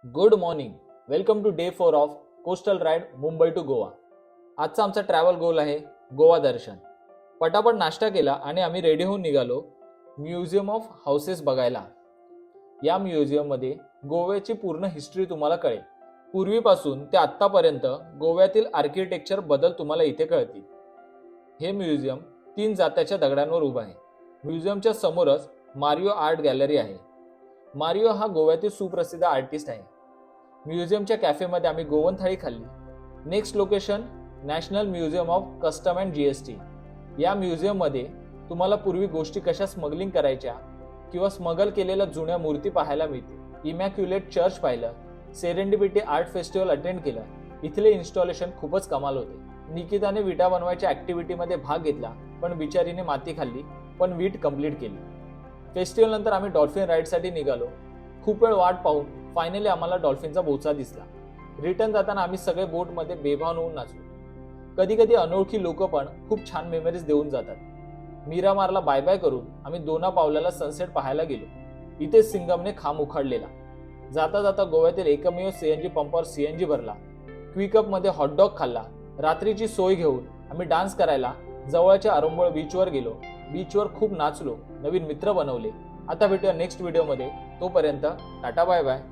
Good morning. Welcome to day 4 of coastal ride Mumbai to Goa. आजचा आमचा travel गोल आहे गोवा दर्शन. पटापट नाश्ता केला आणि आम्ही रेडी होऊन निघालो म्युझियम ऑफ हाऊसेस बघायला. या म्युझियममध्ये गोव्याची पूर्ण हिस्ट्री तुम्हाला कळेल. पूर्वीपासून ते आत्तापर्यंत गोव्यातील आर्किटेक्चर बदल तुम्हाला इथे कळतील. हे म्युझियम 3 जात्याच्या दगडांवर उभं आहे. म्युझियमच्या समोरच मारिओ आर्ट गॅलरी आहे. मारिओ हा गोव्यातील सुप्रसिद्ध आर्टिस्ट आहे. म्युझियमच्या कॅफेमध्ये आम्ही गोवन थाळी खाल्ली. Next location national museum of custom and GST. या म्युझियममध्ये तुम्हाला पूर्वी गोष्टी कशा स्मगलिंग करायच्या किंवा स्मगल केलेल्या जुन्या मूर्ती पाहायला मिळतील. इमॅक्युलेट चर्च पाहिलं. सेरेंडिपिटी आर्ट फेस्टिवल अटेंड केलं. इथले इन्स्टॉलेशन खूपच कमाल होते. निकिताने विटा बनवायच्या ऍक्टिव्हिटीमध्ये भाग घेतला, पण बिचारीने माती खाल्ली, पण वीट कंप्लीट केली. फेस्टिवल नंतर आम्ही डॉल्फिन राईडसाठी निघालो. खूप वेळ वाट पाहून फायनली आम्हाला डॉल्फिनचा बोचा दिसला. रिटर्न जाताना आम्ही सगळे बोटमध्ये बेभान होऊन नाचलो. कधी कधी अनोळखी लोक पण खूप छान मेमरीज देऊन जातात. मीरामारला बाय बाय करून आम्ही दोना पावलाला सनसेट पाहायला गेलो. इथे सिंगमने खांब उखाडलेला. जाता जाता गोव्यातील एकमेव सीएनजी पंपावर सीएनजी भरला. क्विकअप मध्ये हॉटडॉग खाल्ला. रात्रीची सोय घेऊन आम्ही डान्स करायला जवळच्या अरंबोळ बीचवर गेलो. बीचवर खूप नाचलो, नवीन मित्र बनवले. आता भेटूया नेक्स्ट व्हिडिओमध्ये. तोपर्यंत टाटा बाय बाय.